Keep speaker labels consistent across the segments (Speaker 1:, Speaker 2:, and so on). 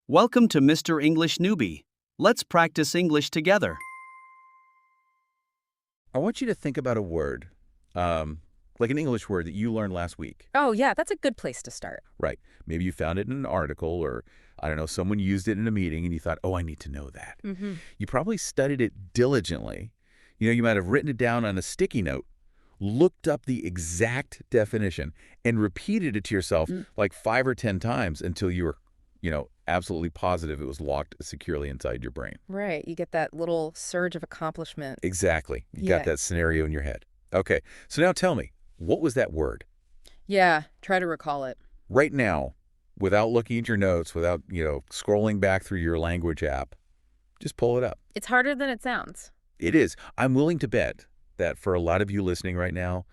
Speaker 1: Welcome to Mr. English Newbie. Let's practice English together.
Speaker 2: I want you to think about a word, like an English word that you learned last week.
Speaker 3: Oh, yeah, that's a good place to start.
Speaker 2: Right. Maybe you found it in an article or, I don't know, someone used it in a meeting and you thought, oh, I need to know that. You probably studied it diligently. You might have written it down on a sticky note, looked up the exact definition, and repeated it to yourself like 5 or 10 times until you were, absolutely positive it was locked securely inside your brain.
Speaker 3: Right. You get that little surge of accomplishment.
Speaker 2: Exactly. You
Speaker 3: Yeah.
Speaker 2: got that scenario in your head. Okay. So now tell me, what was that word?
Speaker 3: Yeah, try to recall it.
Speaker 2: Right now, without looking at your notes, without, scrolling back through your language app, just pull it up.
Speaker 3: It's harder than it sounds.
Speaker 2: It is. I'm willing to bet that for a lot of you listening right now,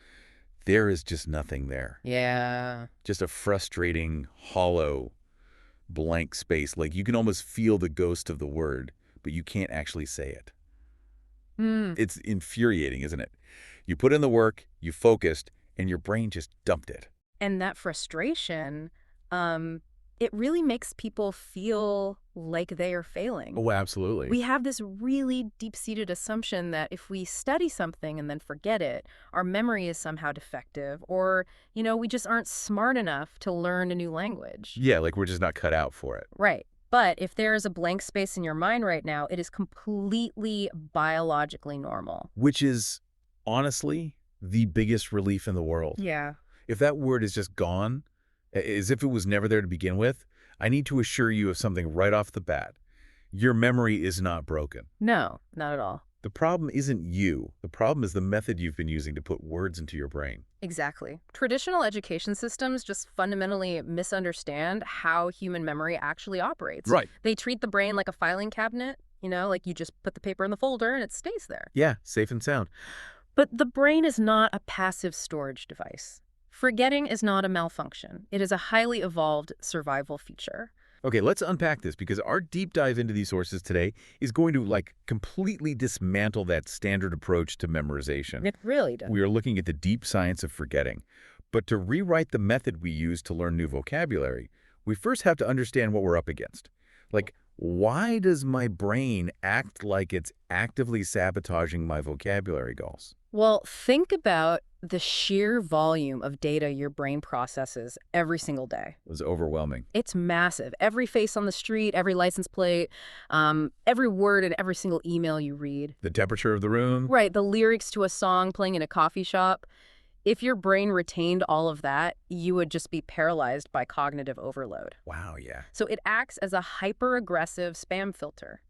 Speaker 2: there is just nothing there.
Speaker 3: Yeah.
Speaker 2: Just a frustrating, hollow, blank space. Like you can almost feel the ghost of the word, but you can't actually say it. It's infuriating, isn't it? You put in the work, you focused, and your brain just dumped it.
Speaker 3: And that frustration, it really makes people feel like they are failing.
Speaker 2: Oh, absolutely.
Speaker 3: We have this really deep-seated assumption that if we study something and then forget it, our memory is somehow defective, or, we just aren't smart enough to learn a new language.
Speaker 2: Yeah, like we're just not cut out for it.
Speaker 3: Right. But if there is a blank space in your mind right now, it is completely biologically normal.
Speaker 2: Which is, honestly, the biggest relief in the world.
Speaker 3: Yeah.
Speaker 2: If that word is just gone, as if it was never there to begin with, I need to assure you of something right off the bat. Your memory is not broken.
Speaker 3: No, not at all.
Speaker 2: The problem isn't you. The problem is the method you've been using to put words into your brain.
Speaker 3: Exactly. Traditional education systems just fundamentally misunderstand how human memory actually operates.
Speaker 2: Right.
Speaker 3: They treat the brain like a filing cabinet, like you just put the paper in the folder and it stays there.
Speaker 2: Yeah, safe and sound.
Speaker 3: But the brain is not a passive storage device. Forgetting is not a malfunction. It is a highly evolved survival feature.
Speaker 2: Okay, let's unpack this because our deep dive into these sources today is going to completely dismantle that standard approach to memorization.
Speaker 3: It really does.
Speaker 2: We are looking at the deep science of forgetting. But to rewrite the method we use to learn new vocabulary, we first have to understand what we're up against. Why does my brain act like it's actively sabotaging my vocabulary goals?
Speaker 3: Well, think about the sheer volume of data your brain processes every single day.
Speaker 2: It was overwhelming.
Speaker 3: It's massive. Every face on the street, every license plate, every word in every single email you read.
Speaker 2: The temperature of the room?
Speaker 3: Right, the lyrics to a song playing in a coffee shop. If your brain retained all of that, you would just be paralyzed by cognitive overload.
Speaker 2: Wow, yeah.
Speaker 3: So it acts as a hyper-aggressive spam filter.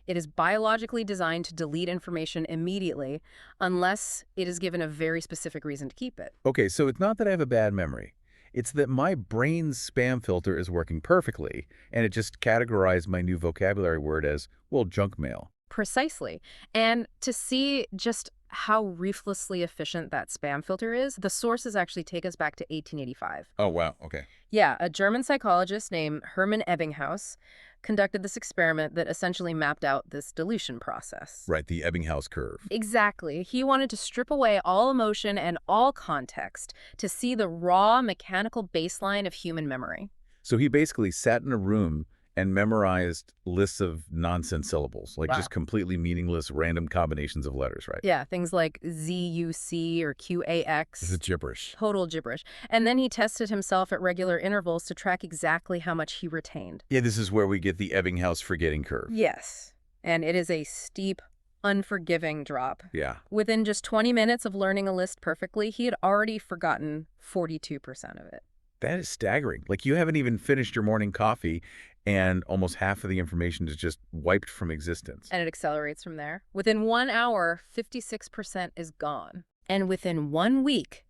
Speaker 3: It is biologically designed to delete information immediately unless it is given a very specific reason to keep it.
Speaker 2: Okay, so it's not that I have a bad memory. It's that my brain's spam filter is working perfectly, and it just categorized my new vocabulary word as, junk mail.
Speaker 3: Precisely. And to see just how ruthlessly efficient that spam filter is, the sources actually take us back to 1885.
Speaker 2: Oh, wow. Okay.
Speaker 3: Yeah, a German psychologist named Hermann Ebbinghaus conducted this experiment that essentially mapped out this dilution process.
Speaker 2: Right, the Ebbinghaus curve.
Speaker 3: Exactly. He wanted to strip away all emotion and all context to see the raw mechanical baseline of human memory.
Speaker 2: So he basically sat in a room and memorized lists of nonsense syllables, just completely meaningless random combinations of letters, right?
Speaker 3: Yeah, things like ZUC or QAX.
Speaker 2: This is gibberish.
Speaker 3: Total gibberish. And then he tested himself at regular intervals to track exactly how much he retained.
Speaker 2: Yeah, this is where we get the Ebbinghaus forgetting curve.
Speaker 3: Yes. And it is a steep, unforgiving drop.
Speaker 2: Yeah.
Speaker 3: Within just 20 minutes of learning a list perfectly, he had already forgotten 42% of it.
Speaker 2: That is staggering. You haven't even finished your morning coffee, and almost half of the information is just wiped from existence.
Speaker 3: And it accelerates from there. Within 1 hour, 56% is gone. And within 1 week,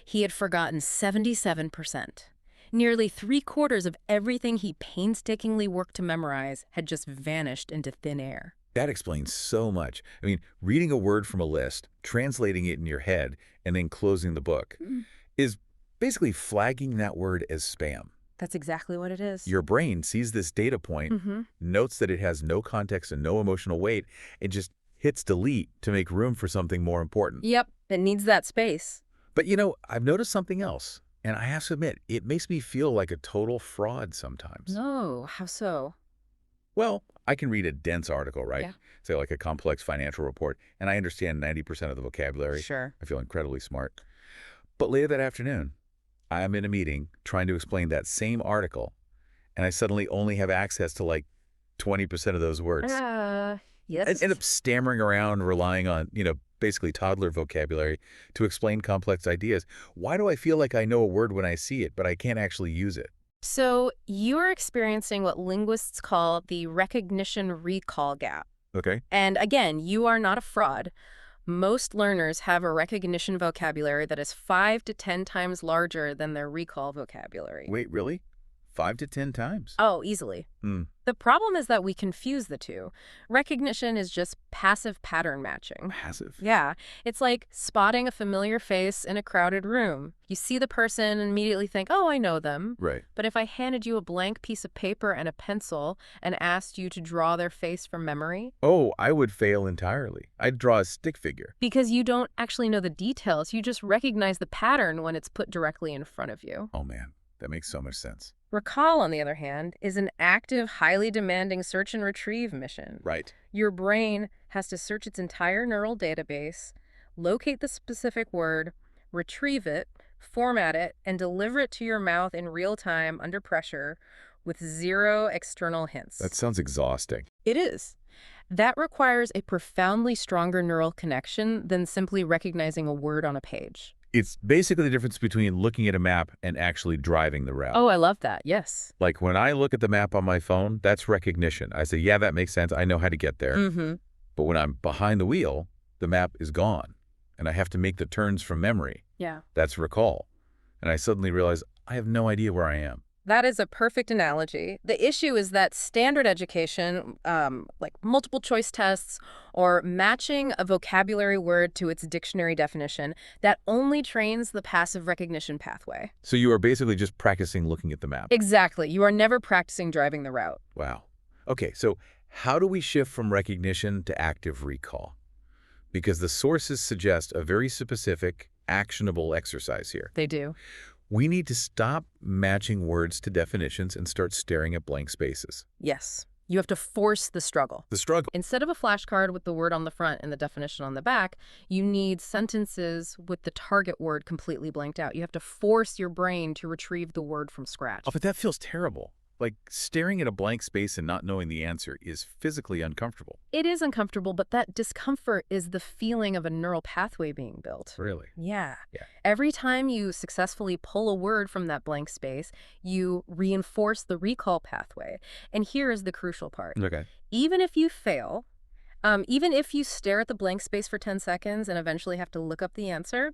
Speaker 3: he had forgotten 77%. Nearly 3/4 of everything he painstakingly worked to memorize had just vanished into thin air.
Speaker 2: That explains so much. I mean, reading a word from a list, translating it in your head, and then closing the book is basically flagging that word as spam.
Speaker 3: That's exactly what it is.
Speaker 2: Your brain sees this data point, notes that it has no context and no emotional weight, and just hits delete to make room for something more important.
Speaker 3: Yep, it needs that space.
Speaker 2: But I've noticed something else, and I have to admit, it makes me feel like a total fraud sometimes.
Speaker 3: No, how so?
Speaker 2: Well, I can read a dense article, right?
Speaker 3: Yeah.
Speaker 2: Say like a complex financial report, and I understand 90% of the vocabulary.
Speaker 3: Sure.
Speaker 2: I feel incredibly smart. But later that afternoon, I am in a meeting trying to explain that same article, and I suddenly only have access to like 20% of those words.
Speaker 3: Yes.
Speaker 2: I end up stammering around, relying on, basically toddler vocabulary to explain complex ideas. Why do I feel like I know a word when I see it, but I can't actually use it?
Speaker 3: So you're experiencing what linguists call the recognition recall gap.
Speaker 2: Okay.
Speaker 3: And again, you are not a fraud. Most learners have a recognition vocabulary that is 5 to 10 times larger than their recall vocabulary.
Speaker 2: Wait, really? 5 to 10 times?
Speaker 3: Oh, easily. The problem is that we confuse the two. Recognition is just passive pattern matching.
Speaker 2: Passive.
Speaker 3: Yeah, it's like spotting a familiar face in a crowded room. You see the person and immediately think, oh, I know them.
Speaker 2: Right.
Speaker 3: But if I handed you a blank piece of paper and a pencil and asked you to draw their face from memory?
Speaker 2: Oh, I would fail entirely. I'd draw a stick figure.
Speaker 3: Because you don't actually know the details. You just recognize the pattern when it's put directly in front of you.
Speaker 2: Oh, man. That makes so much sense.
Speaker 3: Recall, on the other hand, is an active, highly demanding search and retrieve mission.
Speaker 2: Right.
Speaker 3: Your brain has to search its entire neural database, locate the specific word, retrieve it, format it, and deliver it to your mouth in real time under pressure with zero external hints.
Speaker 2: That sounds exhausting.
Speaker 3: It is. That requires a profoundly stronger neural connection than simply recognizing a word on a page.
Speaker 2: It's basically the difference between looking at a map and actually driving the route.
Speaker 3: Oh, I love that. Yes.
Speaker 2: Like when I look at the map on my phone, that's recognition. I say, yeah, that makes sense. I know how to get there.
Speaker 3: Mm-hmm.
Speaker 2: But when I'm behind the wheel, the map is gone, and I have to make the turns from memory.
Speaker 3: Yeah.
Speaker 2: That's recall. And I suddenly realize I have no idea where I am.
Speaker 3: That is a perfect analogy. The issue is that standard education, like multiple choice tests or matching a vocabulary word to its dictionary definition, that only trains the passive recognition pathway.
Speaker 2: So you are basically just practicing looking at the map.
Speaker 3: Exactly. You are never practicing driving the route.
Speaker 2: Wow. Okay, so how do we shift from recognition to active recall? Because the sources suggest a very specific, actionable exercise here.
Speaker 3: They do.
Speaker 2: We need to stop matching words to definitions and start staring at blank spaces.
Speaker 3: Yes. You have to force the struggle.
Speaker 2: The struggle.
Speaker 3: Instead of a flashcard with the word on the front and the definition on the back, you need sentences with the target word completely blanked out. You have to force your brain to retrieve the word from scratch.
Speaker 2: Oh, but that feels terrible. Like staring at a blank space and not knowing the answer is physically uncomfortable.
Speaker 3: It is uncomfortable, but that discomfort is the feeling of a neural pathway being built.
Speaker 2: Really?
Speaker 3: Yeah.
Speaker 2: Yeah.
Speaker 3: Every time you successfully pull a word from that blank space, you reinforce the recall pathway. And here is the crucial part.
Speaker 2: Okay.
Speaker 3: Even if you fail, even if you stare at the blank space for 10 seconds and eventually have to look up the answer,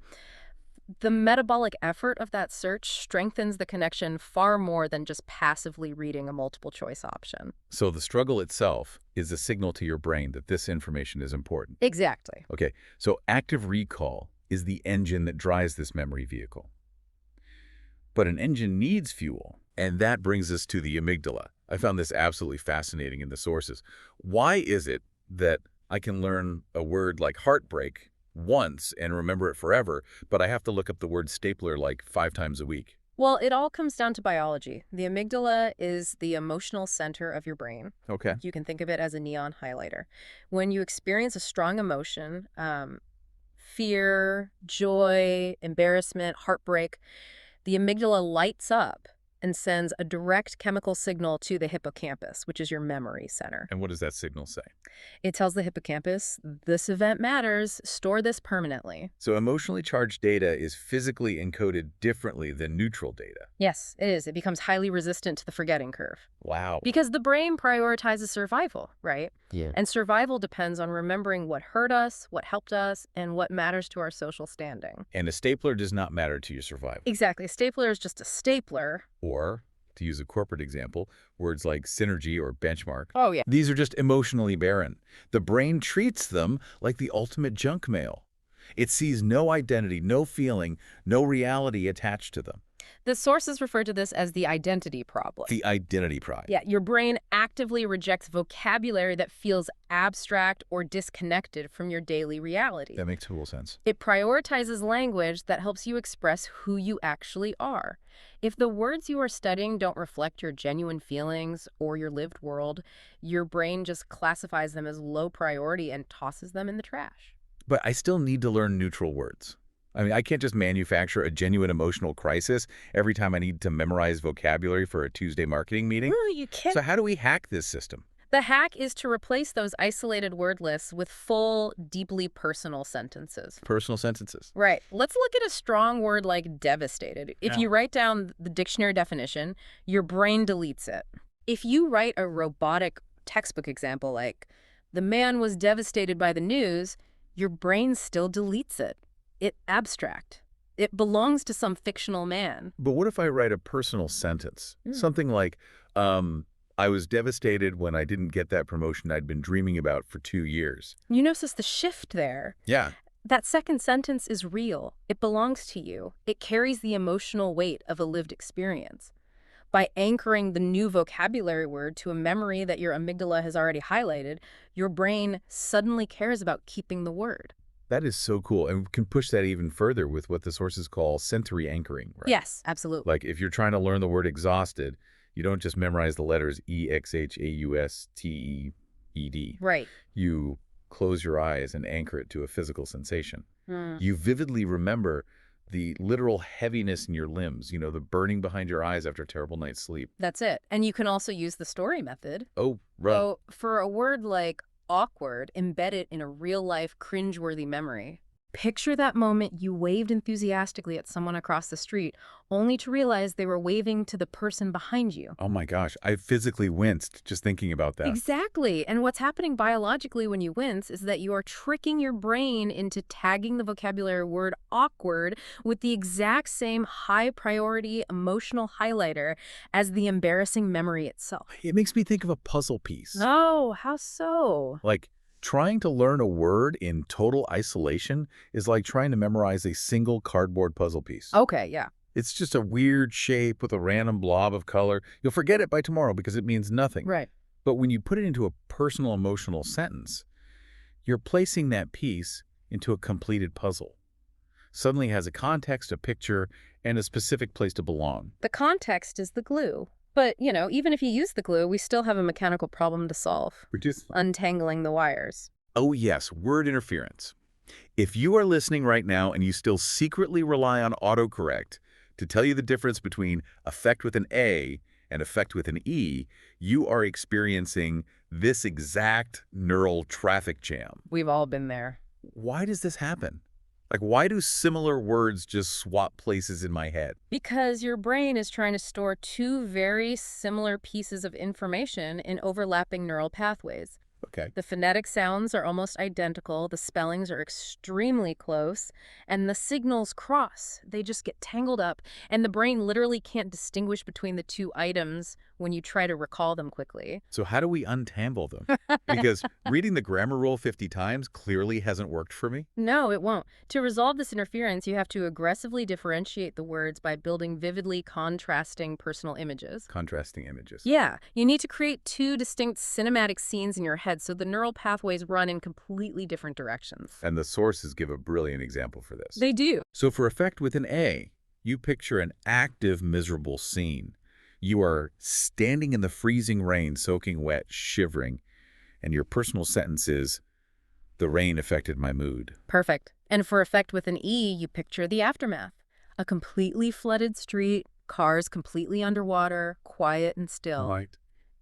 Speaker 3: the metabolic effort of that search strengthens the connection far more than just passively reading a multiple choice option.
Speaker 2: So the struggle itself is a signal to your brain that this information is important.
Speaker 3: Exactly.
Speaker 2: Okay, so active recall is the engine that drives this memory vehicle. But an engine needs fuel, and that brings us to the amygdala. I found this absolutely fascinating in the sources. Why is it that I can learn a word like heartbreak once and remember it forever, but I have to look up the word stapler like 5 times a week?
Speaker 3: Well, it all comes down to biology. The amygdala is the emotional center of your brain.
Speaker 2: Okay.
Speaker 3: You can think of it as a neon highlighter. When you experience a strong emotion, fear, joy, embarrassment, heartbreak, the amygdala lights up and sends a direct chemical signal to the hippocampus, which is your memory center.
Speaker 2: And what does that signal say?
Speaker 3: It tells the hippocampus, this event matters, store this permanently.
Speaker 2: So emotionally charged data is physically encoded differently than neutral data.
Speaker 3: Yes, it is. It becomes highly resistant to the forgetting curve.
Speaker 2: Wow.
Speaker 3: Because the brain prioritizes survival, right?
Speaker 2: Yeah.
Speaker 3: And survival depends on remembering what hurt us, what helped us, and what matters to our social standing.
Speaker 2: And a stapler does not matter to your survival.
Speaker 3: Exactly. A stapler is just a stapler.
Speaker 2: Or, to use a corporate example, words like synergy or benchmark.
Speaker 3: Oh, yeah.
Speaker 2: These are just emotionally barren. The brain treats them like the ultimate junk mail. It sees no identity, no feeling, no reality attached to them.
Speaker 3: The sources refer to this as the identity problem.
Speaker 2: The identity problem.
Speaker 3: Yeah, your brain actively rejects vocabulary that feels abstract or disconnected from your daily reality.
Speaker 2: That makes total sense.
Speaker 3: It prioritizes language that helps you express who you actually are. If the words you are studying don't reflect your genuine feelings or your lived world, your brain just classifies them as low priority and tosses them in the trash.
Speaker 2: But I still need to learn neutral words. I mean, I can't just manufacture a genuine emotional crisis every time I need to memorize vocabulary for a Tuesday marketing meeting.
Speaker 3: Well, you can't.
Speaker 2: So how do we hack this system?
Speaker 3: The hack is to replace those isolated word lists with full, deeply personal sentences.
Speaker 2: Personal sentences.
Speaker 3: Right. Let's look at a strong word like devastated. If you write down the dictionary definition, your brain deletes it. If you write a robotic textbook example like, the man was devastated by the news, your brain still deletes it. It's abstract. It belongs to some fictional man.
Speaker 2: But what if I write a personal sentence? Something like, I was devastated when I didn't get that promotion I'd been dreaming about for 2 years.
Speaker 3: You notice the shift there.
Speaker 2: Yeah.
Speaker 3: That second sentence is real. It belongs to you. It carries the emotional weight of a lived experience. By anchoring the new vocabulary word to a memory that your amygdala has already highlighted, your brain suddenly cares about keeping the word.
Speaker 2: That is so cool. And we can push that even further with what the sources call sensory anchoring, right?
Speaker 3: Yes, absolutely.
Speaker 2: Like if you're trying to learn the word exhausted, you don't just memorize the letters EXHAUSTEED.
Speaker 3: Right.
Speaker 2: You close your eyes and anchor it to a physical sensation.
Speaker 3: Hmm.
Speaker 2: You vividly remember the literal heaviness in your limbs, the burning behind your eyes after a terrible night's sleep.
Speaker 3: That's it. And you can also use the story method.
Speaker 2: Oh, right.
Speaker 3: So for a word like awkward, embed it in a real-life cringeworthy memory. Picture that moment you waved enthusiastically at someone across the street, only to realize they were waving to the person behind you.
Speaker 2: Oh my gosh, I physically winced just thinking about that.
Speaker 3: Exactly. And what's happening biologically when you wince is that you are tricking your brain into tagging the vocabulary word awkward with the exact same high-priority emotional highlighter as the embarrassing memory itself.
Speaker 2: It makes me think of a puzzle piece.
Speaker 3: Oh, how so?
Speaker 2: Like, trying to learn a word in total isolation is like trying to memorize a single cardboard puzzle piece.
Speaker 3: Okay, yeah.
Speaker 2: It's just a weird shape with a random blob of color. You'll forget it by tomorrow because it means nothing.
Speaker 3: Right.
Speaker 2: But when you put it into a personal emotional sentence, you're placing that piece into a completed puzzle. Suddenly it has a context, a picture, and a specific place to belong.
Speaker 3: The context is the glue. But, even if you use the glue, we still have a mechanical problem to solve. Untangling the wires.
Speaker 2: Oh yes, word interference. If you are listening right now and you still secretly rely on autocorrect to tell you the difference between effect with an A and effect with an E, you are experiencing this exact neural traffic jam.
Speaker 3: We've all been there.
Speaker 2: Why does this happen? Like, why do similar words just swap places in my head?
Speaker 3: Because your brain is trying to store two very similar pieces of information in overlapping neural pathways.
Speaker 2: Okay.
Speaker 3: The phonetic sounds are almost identical, the spellings are extremely close, and the signals cross. They just get tangled up, and the brain literally can't distinguish between the two items when you try to recall them quickly.
Speaker 2: So how do we untangle them? Because reading the grammar rule 50 times clearly hasn't worked for me.
Speaker 3: No, it won't. To resolve this interference, you have to aggressively differentiate the words by building vividly contrasting personal images.
Speaker 2: Contrasting images.
Speaker 3: Yeah, you need to create two distinct cinematic scenes in your head so the neural pathways run in completely different directions.
Speaker 2: And the sources give a brilliant example for this.
Speaker 3: They do.
Speaker 2: So for effect with an A, you picture an active, miserable scene. You are standing in the freezing rain, soaking wet, shivering, and your personal sentence is, the rain affected my mood.
Speaker 3: Perfect. And for effect with an E, you picture the aftermath. A completely flooded street, cars completely underwater, quiet and still.
Speaker 2: Right.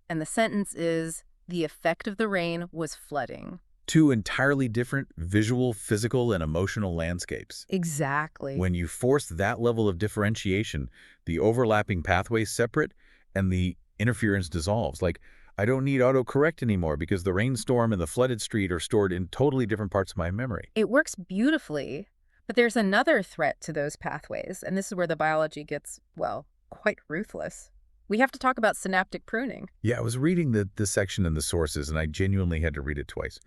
Speaker 3: And the sentence is, the effect of the rain was flooding.
Speaker 2: Two entirely different visual, physical, and emotional landscapes.
Speaker 3: Exactly.
Speaker 2: When you force that level of differentiation, the overlapping pathways separate and the interference dissolves. Like, I don't need autocorrect anymore because the rainstorm and the flooded street are stored in totally different parts of my memory.
Speaker 3: It works beautifully, but there's another threat to those pathways, and this is where the biology gets, well, quite ruthless. We have to talk about synaptic pruning.
Speaker 2: Yeah, I was reading the section in the sources, and I genuinely had to read it twice.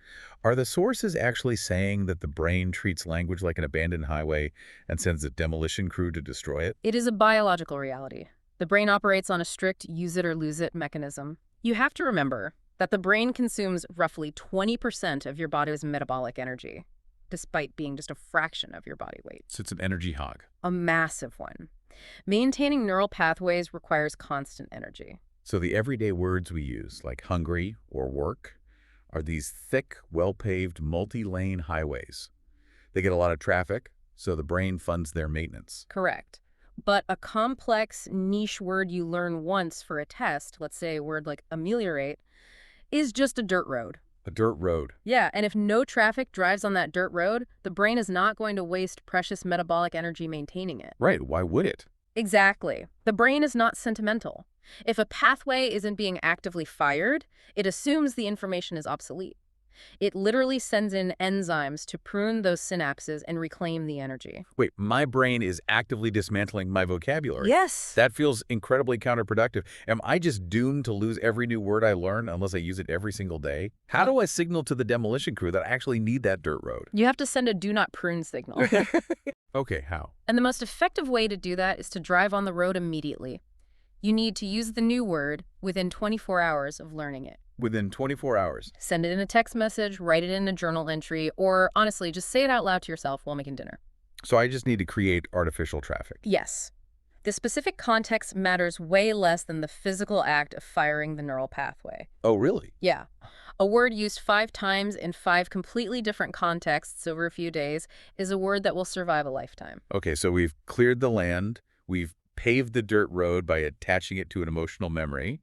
Speaker 2: Are the sources actually saying that the brain treats language like an abandoned highway and sends a demolition crew to destroy it?
Speaker 3: It is a biological reality. The brain operates on a strict use it or lose it mechanism. You have to remember that the brain consumes roughly 20% of your body's metabolic energy, despite being just a fraction of your body weight.
Speaker 2: So it's an energy hog.
Speaker 3: A massive one. Maintaining neural pathways requires constant energy.
Speaker 2: So the everyday words we use, like hungry or work, are these thick, well-paved, multi-lane highways. They get a lot of traffic, so the brain funds their maintenance.
Speaker 3: Correct. But a complex niche word you learn once for a test, let's say a word like ameliorate, is just a dirt road.
Speaker 2: A dirt road.
Speaker 3: Yeah, and if no traffic drives on that dirt road, the brain is not going to waste precious metabolic energy maintaining it.
Speaker 2: Right, why would it?
Speaker 3: Exactly. The brain is not sentimental. If a pathway isn't being actively fired, it assumes the information is obsolete. It literally sends in enzymes to prune those synapses and reclaim the energy.
Speaker 2: Wait, my brain is actively dismantling my vocabulary.
Speaker 3: Yes.
Speaker 2: That feels incredibly counterproductive. Am I just doomed to lose every new word I learn unless I use it every single day? How do I signal to the demolition crew that I actually need that dirt road?
Speaker 3: You have to send a do not prune signal.
Speaker 2: Okay, how?
Speaker 3: And the most effective way to do that is to drive on the road immediately. You need to use the new word within 24 hours of learning it.
Speaker 2: Within 24 hours.
Speaker 3: Send it in a text message, write it in a journal entry, or honestly, just say it out loud to yourself while making dinner.
Speaker 2: So I just need to create artificial traffic.
Speaker 3: Yes. The specific context matters way less than the physical act of firing the neural pathway.
Speaker 2: Oh, really?
Speaker 3: Yeah. A word used 5 times in 5 completely different contexts over a few days is a word that will survive a lifetime.
Speaker 2: Okay, so we've cleared the land, we've paved the dirt road by attaching it to an emotional memory,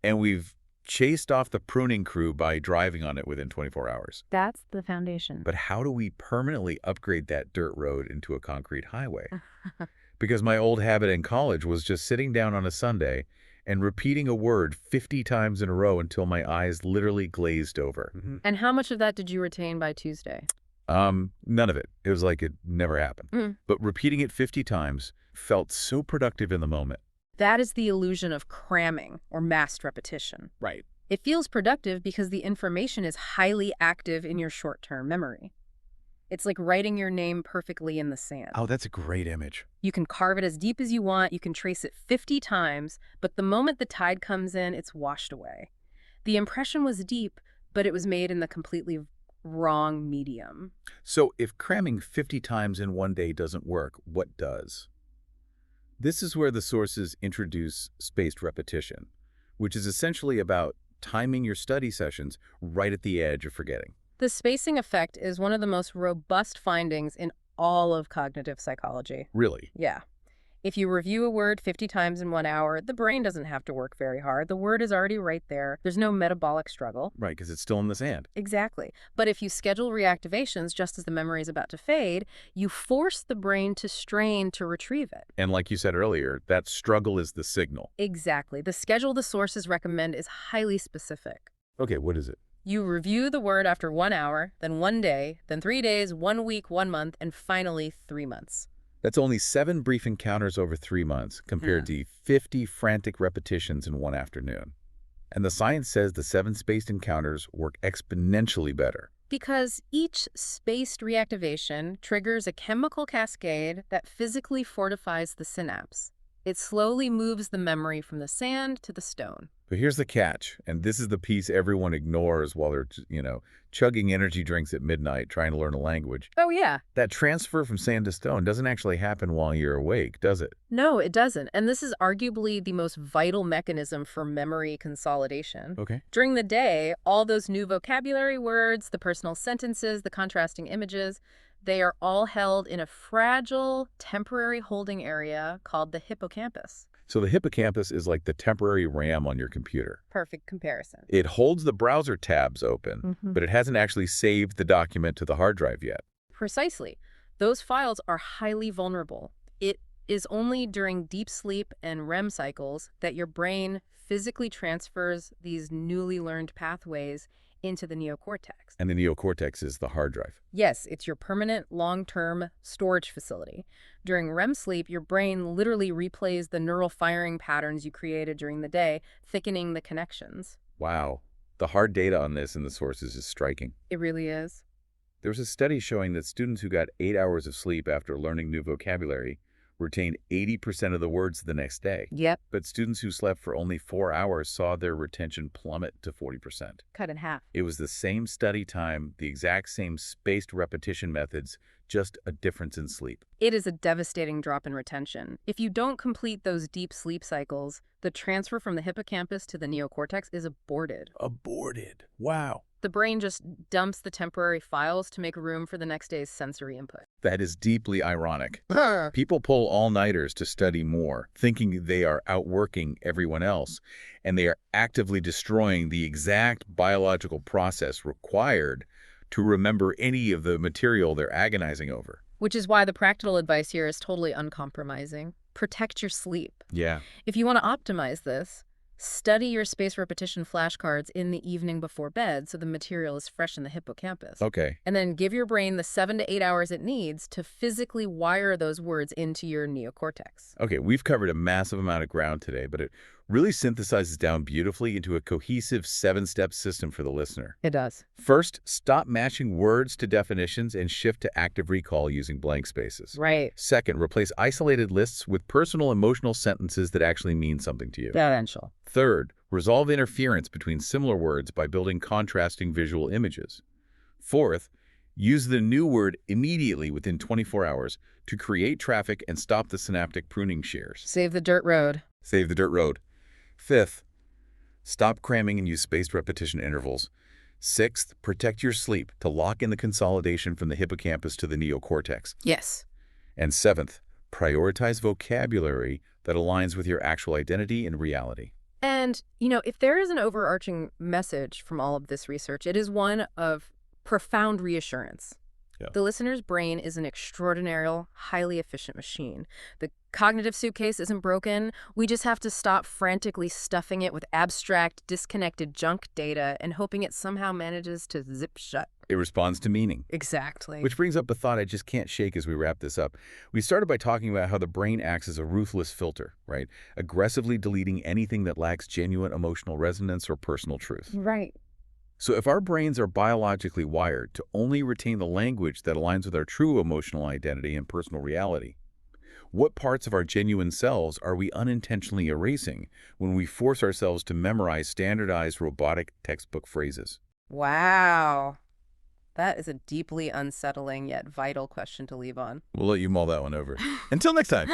Speaker 2: and we've chased off the pruning crew by driving on it within 24 hours.
Speaker 3: That's the foundation.
Speaker 2: But how do we permanently upgrade that dirt road into a concrete highway? Because my old habit in college was just sitting down on a Sunday and repeating a word 50 times in a row until my eyes literally glazed over.
Speaker 3: And how much of that did you retain by Tuesday?
Speaker 2: None of it. It was like it never happened.
Speaker 3: Mm.
Speaker 2: But repeating it 50 times felt so productive in the moment.
Speaker 3: That is the illusion of cramming or massed repetition.
Speaker 2: Right.
Speaker 3: It feels productive because the information is highly active in your short-term memory. It's like writing your name perfectly in the sand.
Speaker 2: Oh, that's a great image.
Speaker 3: You can carve it as deep as you want, you can trace it 50 times, but the moment the tide comes in, it's washed away. The impression was deep, but it was made in the completely wrong medium.
Speaker 2: So if cramming 50 times in one day doesn't work, what does? This is where the sources introduce spaced repetition, which is essentially about timing your study sessions right at the edge of forgetting.
Speaker 3: The spacing effect is one of the most robust findings in all of cognitive psychology.
Speaker 2: Really?
Speaker 3: Yeah. If you review a word 50 times in 1 hour, the brain doesn't have to work very hard. The word is already right there. There's no metabolic struggle.
Speaker 2: Right, because it's still in the sand.
Speaker 3: Exactly. But if you schedule reactivations just as the memory is about to fade, you force the brain to strain to retrieve it.
Speaker 2: And like you said earlier, that struggle is the signal.
Speaker 3: Exactly. The schedule the sources recommend is highly specific.
Speaker 2: Okay, what is it?
Speaker 3: You review the word after 1 hour, then 1 day, then 3 days, 1 week, 1 month, and finally 3 months.
Speaker 2: That's only 7 brief encounters over 3 months compared to 50 frantic repetitions in one afternoon. And the science says the 7 spaced encounters work exponentially better.
Speaker 3: Because each spaced reactivation triggers a chemical cascade that physically fortifies the synapse. It slowly moves the memory from the sand to the stone.
Speaker 2: But here's the catch, and this is the piece everyone ignores while they're, chugging energy drinks at midnight trying to learn a language.
Speaker 3: Oh, yeah.
Speaker 2: That transfer from sand to stone doesn't actually happen while you're awake, does it?
Speaker 3: No, it doesn't. And this is arguably the most vital mechanism for memory consolidation.
Speaker 2: Okay.
Speaker 3: During the day, all those new vocabulary words, the personal sentences, the contrasting images, they are all held in a fragile, temporary holding area called the hippocampus.
Speaker 2: So the hippocampus is like the temporary RAM on your computer.
Speaker 3: Perfect comparison.
Speaker 2: It holds the browser tabs open, but it hasn't actually saved the document to the hard drive yet.
Speaker 3: Precisely. Those files are highly vulnerable. It is only during deep sleep and REM cycles that your brain physically transfers these newly learned pathways into the neocortex.
Speaker 2: And the neocortex is the hard drive.
Speaker 3: Yes, it's your permanent long-term storage facility. During REM sleep, your brain literally replays the neural firing patterns you created during the day, thickening the connections.
Speaker 2: Wow. The hard data on this in the sources is striking.
Speaker 3: It really is.
Speaker 2: There was a study showing that students who got 8 hours of sleep after learning new vocabulary retained 80% of the words the next day.
Speaker 3: Yep.
Speaker 2: But students who slept for only 4 hours saw their retention plummet to 40%.
Speaker 3: Cut in half.
Speaker 2: It was the same study time, the exact same spaced repetition methods, just a difference in sleep.
Speaker 3: It is a devastating drop in retention. If you don't complete those deep sleep cycles, the transfer from the hippocampus to the neocortex is aborted.
Speaker 2: Aborted. Wow.
Speaker 3: The brain just dumps the temporary files to make room for the next day's sensory input.
Speaker 2: That is deeply ironic. People pull all-nighters to study more, thinking they are outworking everyone else, and they are actively destroying the exact biological process required to remember any of the material they're agonizing over.
Speaker 3: Which is why the practical advice here is totally uncompromising. Protect your sleep.
Speaker 2: Yeah.
Speaker 3: If you want to optimize this, study your spaced repetition flashcards in the evening before bed so the material is fresh in the hippocampus.
Speaker 2: Okay.
Speaker 3: And then give your brain the 7 to 8 hours it needs to physically wire those words into your neocortex.
Speaker 2: Okay, we've covered a massive amount of ground today, but it really synthesizes down beautifully into a cohesive 7-step system for the listener.
Speaker 3: It does.
Speaker 2: First, stop matching words to definitions and shift to active recall using blank spaces.
Speaker 3: Right.
Speaker 2: Second, replace isolated lists with personal emotional sentences that actually mean something to you.
Speaker 3: Evidential.
Speaker 2: Third, resolve interference between similar words by building contrasting visual images. Fourth, use the new word immediately within 24 hours to create traffic and stop the synaptic pruning shears.
Speaker 3: Save the dirt road.
Speaker 2: Save the dirt road. Fifth, stop cramming and use spaced repetition intervals. Sixth, protect your sleep to lock in the consolidation from the hippocampus to the neocortex.
Speaker 3: Yes.
Speaker 2: And seventh, prioritize vocabulary that aligns with your actual identity and reality.
Speaker 3: And, if there is an overarching message from all of this research, it is one of profound reassurance.
Speaker 2: Yeah.
Speaker 3: The listener's brain is an extraordinary, highly efficient machine. The cognitive suitcase isn't broken. We just have to stop frantically stuffing it with abstract, disconnected junk data and hoping it somehow manages to zip shut.
Speaker 2: It responds to meaning.
Speaker 3: Exactly.
Speaker 2: Which brings up a thought I just can't shake as we wrap this up. We started by talking about how the brain acts as a ruthless filter, right? Aggressively deleting anything that lacks genuine emotional resonance or personal truth.
Speaker 3: Right.
Speaker 2: So if our brains are biologically wired to only retain the language that aligns with our true emotional identity and personal reality, what parts of our genuine selves are we unintentionally erasing when we force ourselves to memorize standardized robotic textbook phrases?
Speaker 3: Wow. That is a deeply unsettling yet vital question to leave on.
Speaker 2: We'll let you mull that one over. Until next time.